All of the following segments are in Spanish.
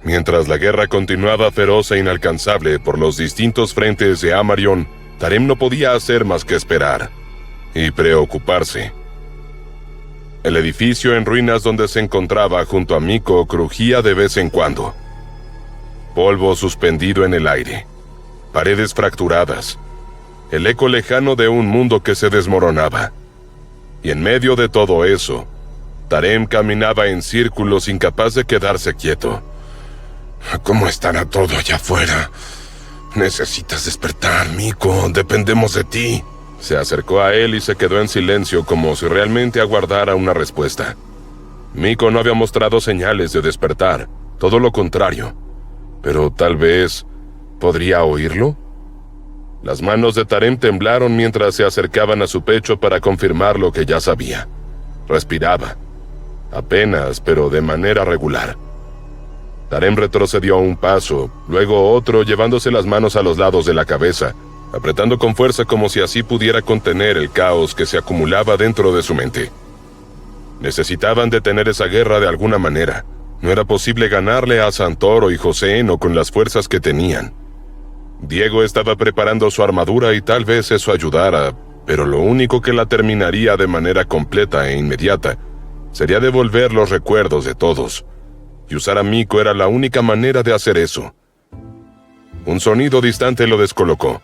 Mientras la guerra continuaba feroz e inalcanzable por los distintos frentes de Amarion, Tarem no podía hacer más que esperar y preocuparse. El edificio en ruinas donde se encontraba junto a Miko crujía de vez en cuando. Polvo suspendido en el aire, paredes fracturadas, el eco lejano de un mundo que se desmoronaba. Y en medio de todo eso, Tarem caminaba en círculos incapaz de quedarse quieto. ¿Cómo estará todo allá afuera? Necesitas despertar, Miko. Dependemos de ti. Se acercó a él y se quedó en silencio como si realmente aguardara una respuesta. Miko no había mostrado señales de despertar, todo lo contrario. Pero tal vez ¿podría oírlo? Las manos de Tarem temblaron mientras se acercaban a su pecho para confirmar lo que ya sabía. Respiraba. Apenas, pero de manera regular. Tarem retrocedió un paso, luego otro, llevándose las manos a los lados de la cabeza, apretando con fuerza como si así pudiera contener el caos que se acumulaba dentro de su mente. Necesitaban detener esa guerra de alguna manera. No era posible ganarle a Santoro y José Eno con las fuerzas que tenían. Diego estaba preparando su armadura y tal vez eso ayudara, pero lo único que la terminaría de manera completa e inmediata sería devolver los recuerdos de todos. Y usar a Miko era la única manera de hacer eso. Un sonido distante lo descolocó.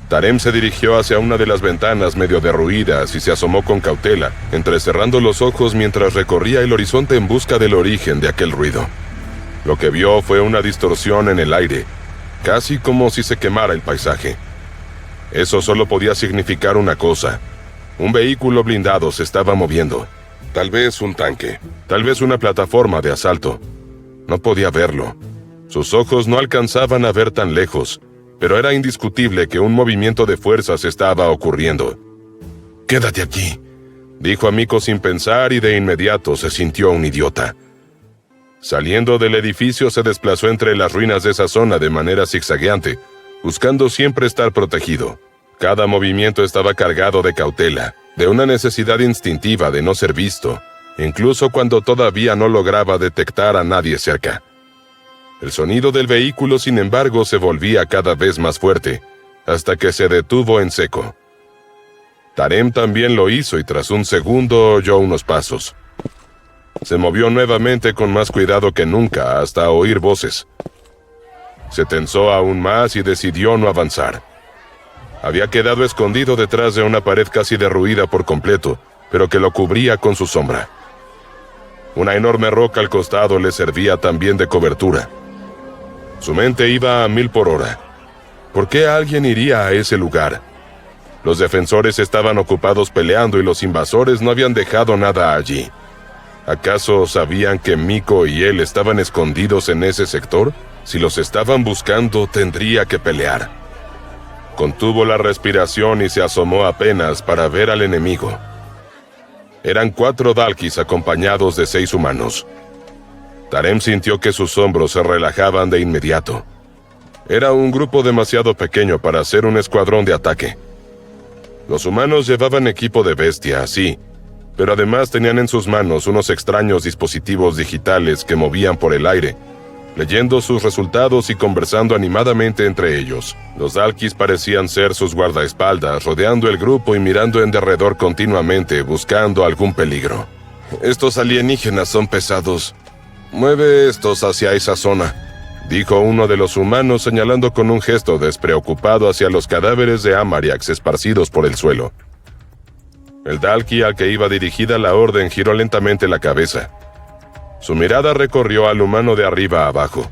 Tarem se dirigió hacia una de las ventanas medio derruidas y se asomó con cautela, entrecerrando los ojos mientras recorría el horizonte en busca del origen de aquel ruido. Lo que vio fue una distorsión en el aire, casi como si se quemara el paisaje. Eso solo podía significar una cosa. Un vehículo blindado se estaba moviendo. Tal vez un tanque, tal vez una plataforma de asalto. No podía verlo. Sus ojos no alcanzaban a ver tan lejos, pero era indiscutible que un movimiento de fuerzas estaba ocurriendo. «Quédate aquí», dijo a Miko sin pensar y de inmediato se sintió un idiota. Saliendo del edificio se desplazó entre las ruinas de esa zona de manera zigzagueante, buscando siempre estar protegido. Cada movimiento estaba cargado de cautela, de una necesidad instintiva de no ser visto, incluso cuando todavía no lograba detectar a nadie cerca. El sonido del vehículo, sin embargo, se volvía cada vez más fuerte, hasta que se detuvo en seco. Tarem también lo hizo y tras un segundo oyó unos pasos. Se movió nuevamente con más cuidado que nunca hasta oír voces. Se tensó aún más y decidió no avanzar. Había quedado escondido detrás de una pared casi derruida por completo, pero que lo cubría con su sombra. Una enorme roca al costado le servía también de cobertura. Su mente iba a 1000 por hora. ¿Por qué alguien iría a ese lugar? Los defensores estaban ocupados peleando y los invasores no habían dejado nada allí. ¿Acaso sabían que Miko y él estaban escondidos en ese sector? Si los estaban buscando, tendría que pelear. Contuvo la respiración y se asomó apenas para ver al enemigo. Eran 4 Dalkis acompañados de 6 humanos. Tarem sintió que sus hombros se relajaban de inmediato. Era un grupo demasiado pequeño para ser un escuadrón de ataque. Los humanos llevaban equipo de bestia, sí, pero además tenían en sus manos unos extraños dispositivos digitales que movían por el aire, leyendo sus resultados y conversando animadamente entre ellos. Los Dalkis parecían ser sus guardaespaldas, rodeando el grupo y mirando en derredor continuamente, buscando algún peligro. «Estos alienígenas son pesados. Mueve estos hacia esa zona», dijo uno de los humanos señalando con un gesto despreocupado hacia los cadáveres de Amariax esparcidos por el suelo. El Dalki al que iba dirigida la orden giró lentamente la cabeza. Su mirada recorrió al humano de arriba a abajo.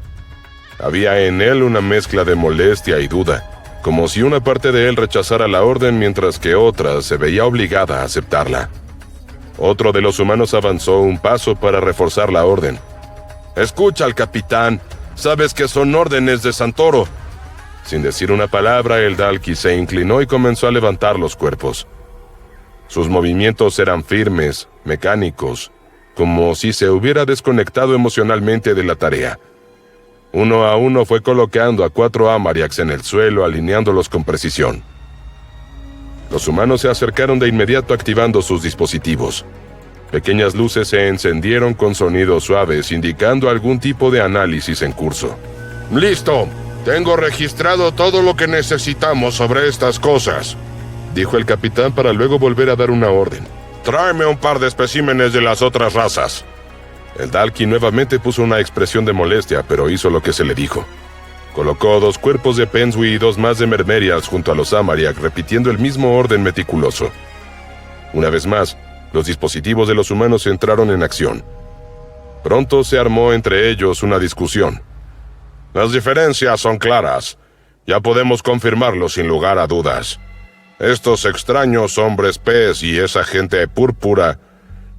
Había en él una mezcla de molestia y duda, como si una parte de él rechazara la orden mientras que otra se veía obligada a aceptarla. Otro de los humanos avanzó un paso para reforzar la orden. «Escucha al capitán. Sabes que son órdenes de Santoro». Sin decir una palabra, el Dalki se inclinó y comenzó a levantar los cuerpos. Sus movimientos eran firmes, mecánicos, como si se hubiera desconectado emocionalmente de la tarea. Uno a uno fue colocando a 4 Amariax en el suelo, alineándolos con precisión. Los humanos se acercaron de inmediato activando sus dispositivos. Pequeñas luces se encendieron con sonidos suaves, indicando algún tipo de análisis en curso. ¡Listo! Tengo registrado todo lo que necesitamos sobre estas cosas, dijo el capitán para luego volver a dar una orden. Tráeme un par de especímenes de las otras razas. El Dalki nuevamente puso una expresión de molestia, pero hizo lo que se le dijo. Colocó 2 cuerpos de Pensui y 2 más de Mermerias junto a los Amariak, repitiendo el mismo orden meticuloso. Una vez más, los dispositivos de los humanos entraron en acción. Pronto se armó entre ellos una discusión. Las diferencias son claras. Ya podemos confirmarlo sin lugar a dudas. Estos extraños hombres pez y esa gente púrpura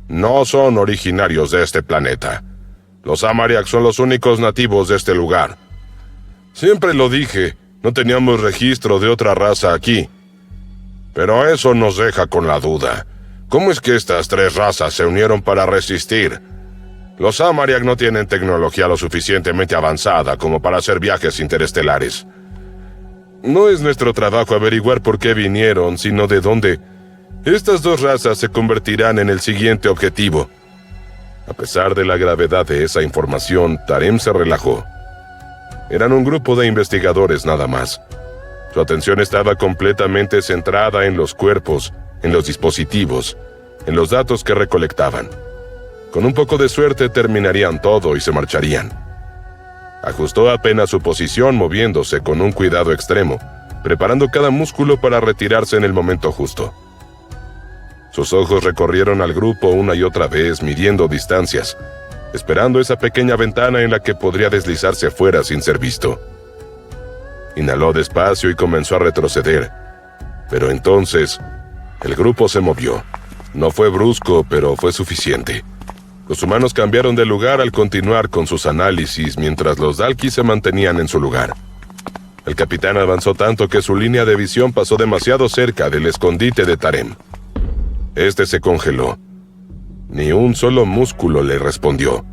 no son originarios de este planeta. Los Amariak son los únicos nativos de este lugar. Siempre lo dije, no teníamos registro de otra raza aquí. Pero eso nos deja con la duda. ¿Cómo es que estas 3 razas se unieron para resistir? Los Amariak no tienen tecnología lo suficientemente avanzada como para hacer viajes interestelares. No es nuestro trabajo averiguar por qué vinieron, sino de dónde. Estas 2 razas se convertirán en el siguiente objetivo. A pesar de la gravedad de esa información, Tarem se relajó. Eran un grupo de investigadores nada más. Su atención estaba completamente centrada en los cuerpos, en los dispositivos, en los datos que recolectaban. Con un poco de suerte terminarían todo y se marcharían. Ajustó apenas su posición moviéndose con un cuidado extremo, preparando cada músculo para retirarse en el momento justo. Sus ojos recorrieron al grupo una y otra vez, midiendo distancias, esperando esa pequeña ventana en la que podría deslizarse afuera sin ser visto. Inhaló despacio y comenzó a retroceder. Pero entonces, el grupo se movió. No fue brusco, pero fue suficiente. Los humanos cambiaron de lugar al continuar con sus análisis, mientras los Dalki se mantenían en su lugar. El capitán avanzó tanto que su línea de visión pasó demasiado cerca del escondite de Tarem. Este se congeló. Ni un solo músculo le respondió.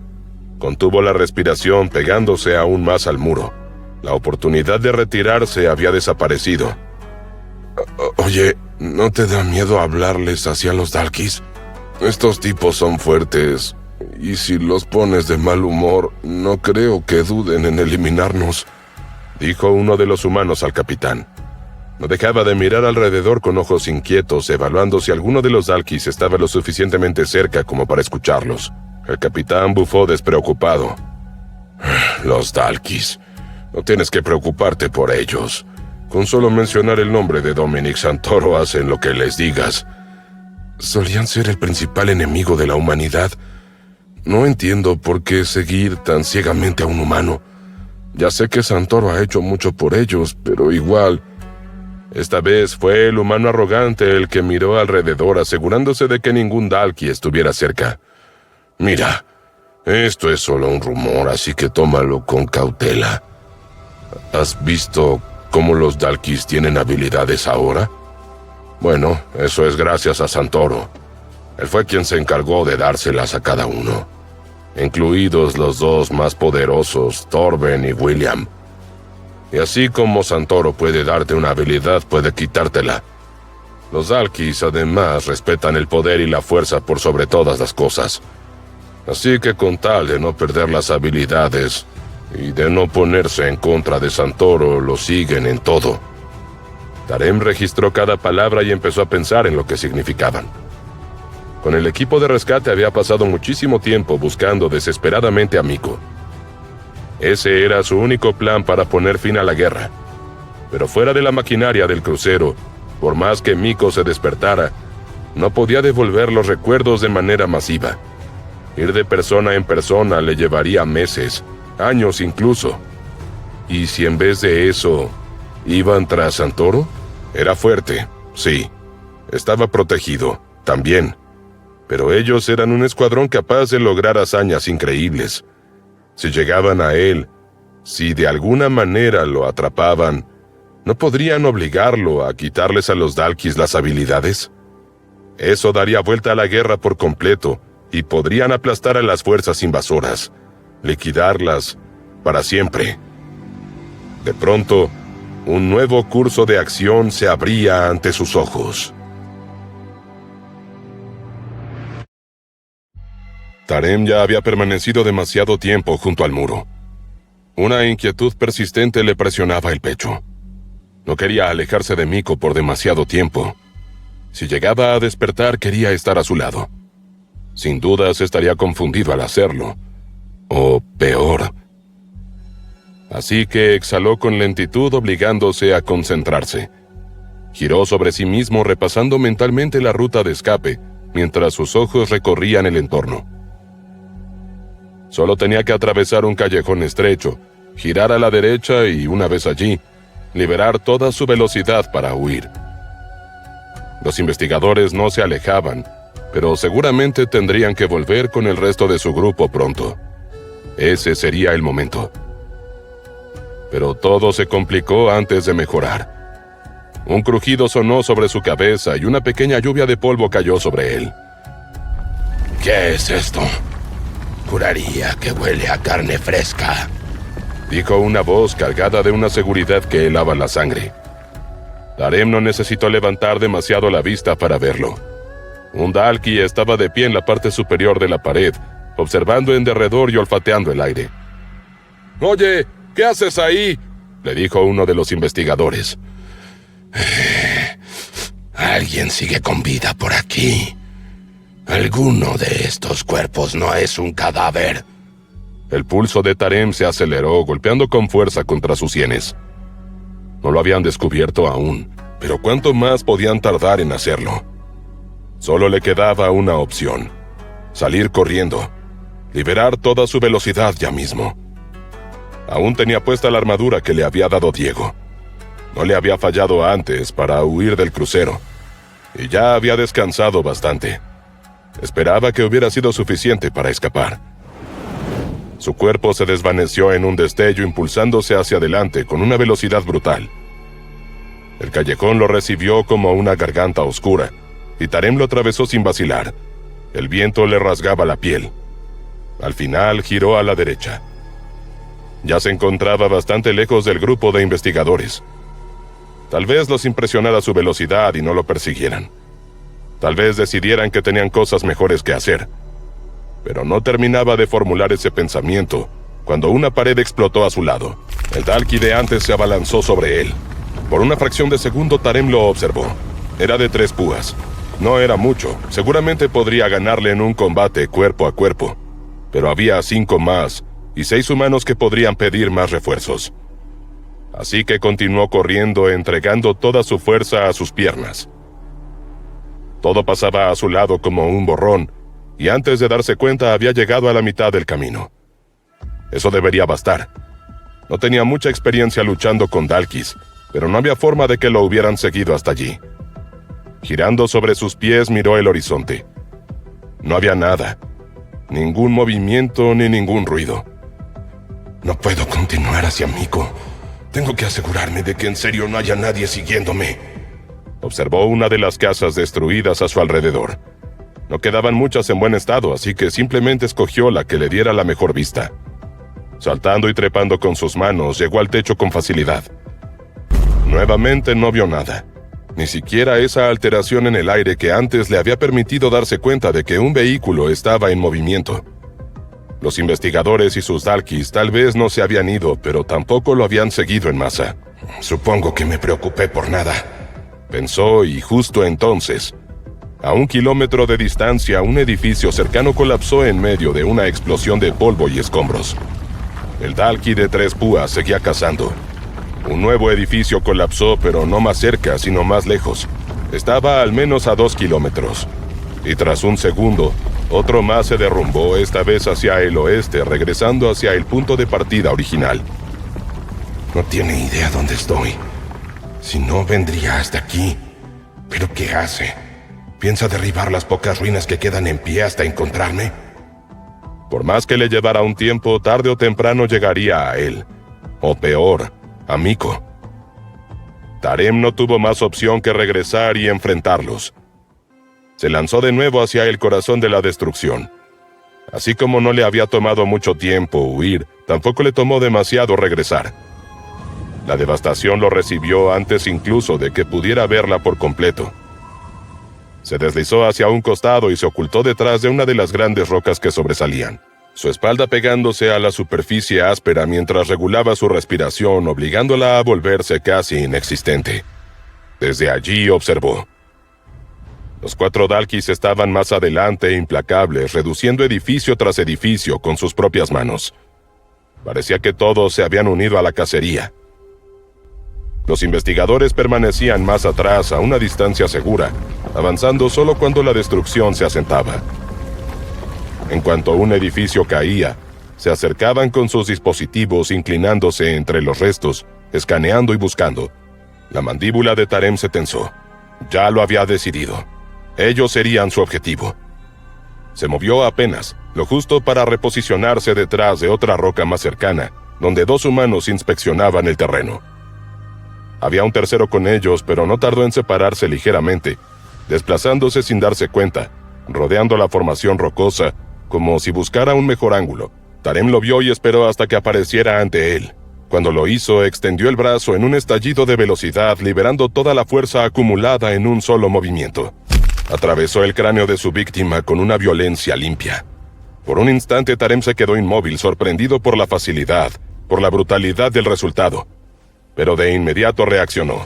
Contuvo la respiración, pegándose aún más al muro. La oportunidad de retirarse había desaparecido. Oye, ¿no te da miedo hablarles hacia los Dalkis? Estos tipos son fuertes, y si los pones de mal humor, no creo que duden en eliminarnos, dijo uno de los humanos al capitán. No dejaba de mirar alrededor con ojos inquietos, evaluando si alguno de los Dalkis estaba lo suficientemente cerca como para escucharlos. El capitán bufó despreocupado. Los Dalkis. No tienes que preocuparte por ellos. Con solo mencionar el nombre de Dominic Santoro hacen lo que les digas. Solían ser el principal enemigo de la humanidad. No entiendo por qué seguir tan ciegamente a un humano. Ya sé que Santoro ha hecho mucho por ellos, pero igual... Esta vez fue el humano arrogante el que miró alrededor, asegurándose de que ningún Dalki estuviera cerca. Mira, esto es solo un rumor, así que tómalo con cautela. ¿Has visto cómo los Dalkis tienen habilidades ahora? Bueno, eso es gracias a Santoro. Él fue quien se encargó de dárselas a cada uno, incluidos los 2 más poderosos, Torben y William. Y así como Santoro puede darte una habilidad, puede quitártela. Los Dalkis además respetan el poder y la fuerza por sobre todas las cosas. Así que con tal de no perder las habilidades y de no ponerse en contra de Santoro, lo siguen en todo. Tarem registró cada palabra y empezó a pensar en lo que significaban. Con el equipo de rescate había pasado muchísimo tiempo buscando desesperadamente a Miko. Ese era su único plan para poner fin a la guerra. Pero fuera de la maquinaria del crucero, por más que Miko se despertara, no podía devolver los recuerdos de manera masiva. Ir de persona en persona le llevaría meses, años incluso. ¿Y si en vez de eso, iban tras Santoro? Era fuerte, sí. Estaba protegido, también. Pero ellos eran un escuadrón capaz de lograr hazañas increíbles. Si llegaban a él, si de alguna manera lo atrapaban, ¿no podrían obligarlo a quitarles a los Dalkis las habilidades? Eso daría vuelta a la guerra por completo, y podrían aplastar a las fuerzas invasoras, liquidarlas para siempre. De pronto, un nuevo curso de acción se abría ante sus ojos. Tarem ya había permanecido demasiado tiempo junto al muro. Una inquietud persistente le presionaba el pecho. No quería alejarse de Miko por demasiado tiempo. Si llegaba a despertar, quería estar a su lado. Sin dudas estaría confundido al hacerlo. O peor. Así que exhaló con lentitud, obligándose a concentrarse. Giró sobre sí mismo, repasando mentalmente la ruta de escape, mientras sus ojos recorrían el entorno. Solo tenía que atravesar un callejón estrecho, girar a la derecha y, una vez allí, liberar toda su velocidad para huir. Los investigadores no se alejaban, pero seguramente tendrían que volver con el resto de su grupo pronto. Ese sería el momento. Pero todo se complicó antes de mejorar. Un crujido sonó sobre su cabeza y una pequeña lluvia de polvo cayó sobre él. ¿Qué es esto? Juraría que huele a carne fresca, dijo una voz cargada de una seguridad que helaba la sangre. Tarem no necesitó levantar demasiado la vista para verlo. Un Dalki estaba de pie en la parte superior de la pared, observando en derredor y olfateando el aire. «Oye, ¿qué haces ahí?», le dijo uno de los investigadores. Alguien sigue con vida por aquí. Alguno de estos cuerpos no es un cadáver. El pulso de Tarem se aceleró, golpeando con fuerza contra sus sienes. No lo habían descubierto aún, pero ¿cuánto más podían tardar en hacerlo? Solo le quedaba una opción: salir corriendo, liberar toda su velocidad ya mismo. Aún tenía puesta la armadura que le había dado Diego. No le había fallado antes para huir del crucero, y ya había descansado bastante. Esperaba que hubiera sido suficiente para escapar. Su cuerpo se desvaneció en un destello, impulsándose hacia adelante con una velocidad brutal. El callejón lo recibió como una garganta oscura, y Tarem lo atravesó sin vacilar. El viento le rasgaba la piel. Al final giró a la derecha. Ya se encontraba bastante lejos del grupo de investigadores. Tal vez los impresionara su velocidad y no lo persiguieran. Tal vez decidieran que tenían cosas mejores que hacer. Pero no terminaba de formular ese pensamiento cuando una pared explotó a su lado. El Dalki de antes se abalanzó sobre él. Por una fracción de segundo, Tarem lo observó. Era de 3 púas. No era mucho. Seguramente podría ganarle en un combate cuerpo a cuerpo. Pero había 5 más y 6 humanos que podrían pedir más refuerzos. Así que continuó corriendo, entregando toda su fuerza a sus piernas. Todo pasaba a su lado como un borrón, y antes de darse cuenta había llegado a la mitad del camino. Eso debería bastar. No tenía mucha experiencia luchando con Dalkis, pero no había forma de que lo hubieran seguido hasta allí. Girando sobre sus pies, miró el horizonte. No había nada. Ningún movimiento ni ningún ruido. No puedo continuar hacia Miko. Tengo que asegurarme de que en serio no haya nadie siguiéndome. Observó una de las casas destruidas a su alrededor. No quedaban muchas en buen estado, así que simplemente escogió la que le diera la mejor vista. Saltando y trepando con sus manos, llegó al techo con facilidad. Nuevamente no vio nada. Ni siquiera esa alteración en el aire que antes le había permitido darse cuenta de que un vehículo estaba en movimiento. Los investigadores y sus Dalkis tal vez no se habían ido, pero tampoco lo habían seguido en masa. Supongo que me preocupé por nada, pensó, y justo entonces, a 1 kilómetro de distancia, un edificio cercano colapsó en medio de una explosión de polvo y escombros. El Dalki de 3 púas seguía cazando. Un nuevo edificio colapsó, pero no más cerca, sino más lejos. Estaba al menos a 2 kilómetros. Y tras un segundo, otro más se derrumbó, esta vez hacia el oeste, regresando hacia el punto de partida original. No tiene idea dónde estoy. Si no, vendría hasta aquí. ¿Pero qué hace? ¿Piensa derribar las pocas ruinas que quedan en pie hasta encontrarme? Por más que le llevara un tiempo, tarde o temprano llegaría a él. O peor, a Miko. Tarem no tuvo más opción que regresar y enfrentarlos. Se lanzó de nuevo hacia el corazón de la destrucción. Así como no le había tomado mucho tiempo huir, tampoco le tomó demasiado regresar. La devastación lo recibió antes incluso de que pudiera verla por completo. Se deslizó hacia un costado y se ocultó detrás de una de las grandes rocas que sobresalían, su espalda pegándose a la superficie áspera mientras regulaba su respiración, obligándola a volverse casi inexistente. Desde allí observó. Los 4 Dalkis estaban más adelante, implacables, reduciendo edificio tras edificio con sus propias manos. Parecía que todos se habían unido a la cacería. Los investigadores permanecían más atrás, a una distancia segura, avanzando solo cuando la destrucción se asentaba. En cuanto un edificio caía, se acercaban con sus dispositivos inclinándose entre los restos, escaneando y buscando. La mandíbula de Tarem se tensó. Ya lo había decidido. Ellos serían su objetivo. Se movió apenas, lo justo para reposicionarse detrás de otra roca más cercana, donde 2 humanos inspeccionaban el terreno. Había un tercero con ellos, pero no tardó en separarse ligeramente, desplazándose sin darse cuenta, rodeando la formación rocosa, como si buscara un mejor ángulo. Tarem lo vio y esperó hasta que apareciera ante él. Cuando lo hizo, extendió el brazo en un estallido de velocidad, liberando toda la fuerza acumulada en un solo movimiento. Atravesó el cráneo de su víctima con una violencia limpia. Por un instante Tarem se quedó inmóvil, sorprendido por la facilidad, por la brutalidad del resultado. Pero de inmediato reaccionó.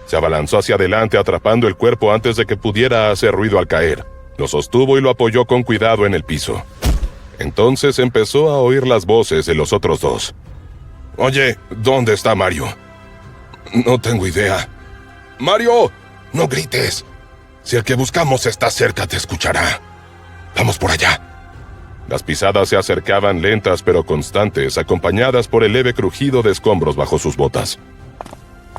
Se abalanzó hacia adelante atrapando el cuerpo antes de que pudiera hacer ruido al caer. Lo sostuvo y lo apoyó con cuidado en el piso. Entonces empezó a oír las voces de los otros 2. «Oye, ¿dónde está Mario?» «No tengo idea». «¡Mario! ¡No grites! Si el que buscamos está cerca, te escuchará. Vamos por allá». Las pisadas se acercaban lentas pero constantes, acompañadas por el leve crujido de escombros bajo sus botas.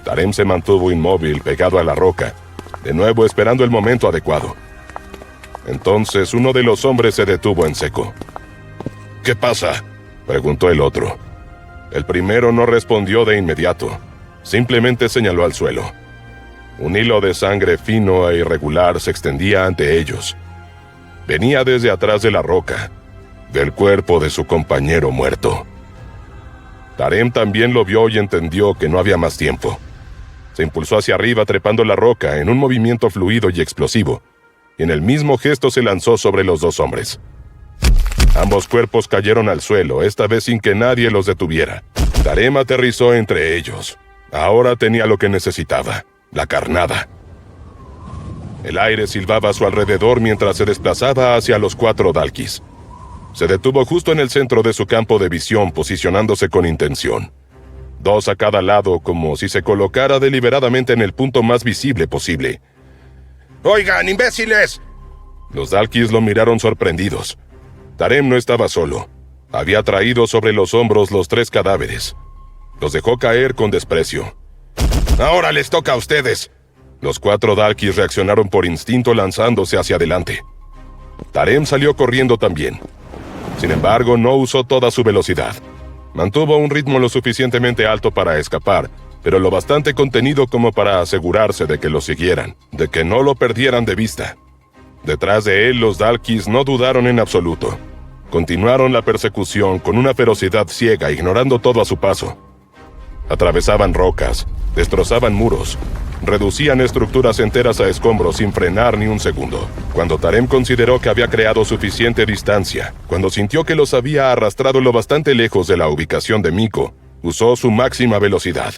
Tarem se mantuvo inmóvil, pegado a la roca, de nuevo esperando el momento adecuado. Entonces uno de los hombres se detuvo en seco. «¿Qué pasa?», preguntó el otro. El primero no respondió de inmediato, simplemente señaló al suelo. Un hilo de sangre fino e irregular se extendía ante ellos. Venía desde atrás de la roca, del cuerpo de su compañero muerto. Tarem también lo vio y entendió que no había más tiempo. Se impulsó hacia arriba trepando la roca en un movimiento fluido y explosivo, y en el mismo gesto se lanzó sobre los 2 hombres. Ambos cuerpos cayeron al suelo, esta vez sin que nadie los detuviera. Tarem aterrizó entre ellos. Ahora tenía lo que necesitaba, la carnada. El aire silbaba a su alrededor mientras se desplazaba hacia los 4 Dalkis. Se detuvo justo en el centro de su campo de visión, posicionándose con intención. 2 a cada lado, como si se colocara deliberadamente en el punto más visible posible. «¡Oigan, imbéciles!». Los Dalkis lo miraron sorprendidos. Tarem no estaba solo. Había traído sobre los hombros los 3 cadáveres. Los dejó caer con desprecio. «Ahora les toca a ustedes». Los 4 Dalkis reaccionaron por instinto lanzándose hacia adelante. Tarem salió corriendo también. Sin embargo, no usó toda su velocidad. Mantuvo un ritmo lo suficientemente alto para escapar, pero lo bastante contenido como para asegurarse de que lo siguieran, de que no lo perdieran de vista. Detrás de él, los Dalkis no dudaron en absoluto. Continuaron la persecución con una ferocidad ciega, ignorando todo a su paso. Atravesaban rocas, destrozaban muros, reducían estructuras enteras a escombros sin frenar ni un segundo. Cuando Tarem consideró que había creado suficiente distancia, cuando sintió que los había arrastrado lo bastante lejos de la ubicación de Miko, usó su máxima velocidad.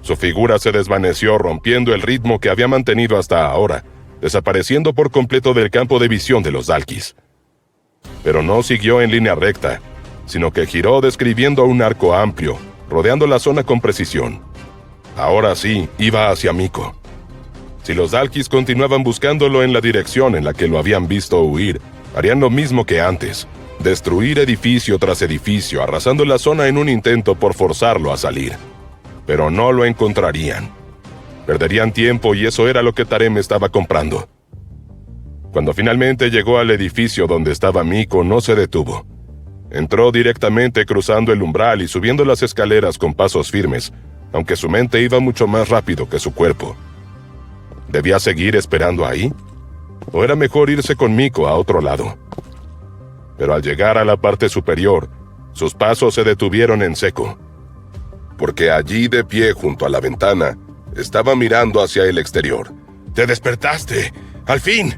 Su figura se desvaneció rompiendo el ritmo que había mantenido hasta ahora, desapareciendo por completo del campo de visión de los Dalkis. Pero no siguió en línea recta, sino que giró describiendo un arco amplio, rodeando la zona con precisión. Ahora sí, iba hacia Miko. Si los Dalkis continuaban buscándolo en la dirección en la que lo habían visto huir, harían lo mismo que antes, destruir edificio tras edificio, arrasando la zona en un intento por forzarlo a salir. Pero no lo encontrarían. Perderían tiempo y eso era lo que Tarem estaba comprando. Cuando finalmente llegó al edificio donde estaba Miko, no se detuvo. Entró directamente cruzando el umbral y subiendo las escaleras con pasos firmes, aunque su mente iba mucho más rápido que su cuerpo. ¿Debía seguir esperando ahí? ¿O era mejor irse con Miko a otro lado? Pero al llegar a la parte superior, sus pasos se detuvieron en seco. Porque allí, de pie junto a la ventana, estaba mirando hacia el exterior. «¡Te despertaste! ¡Al fin!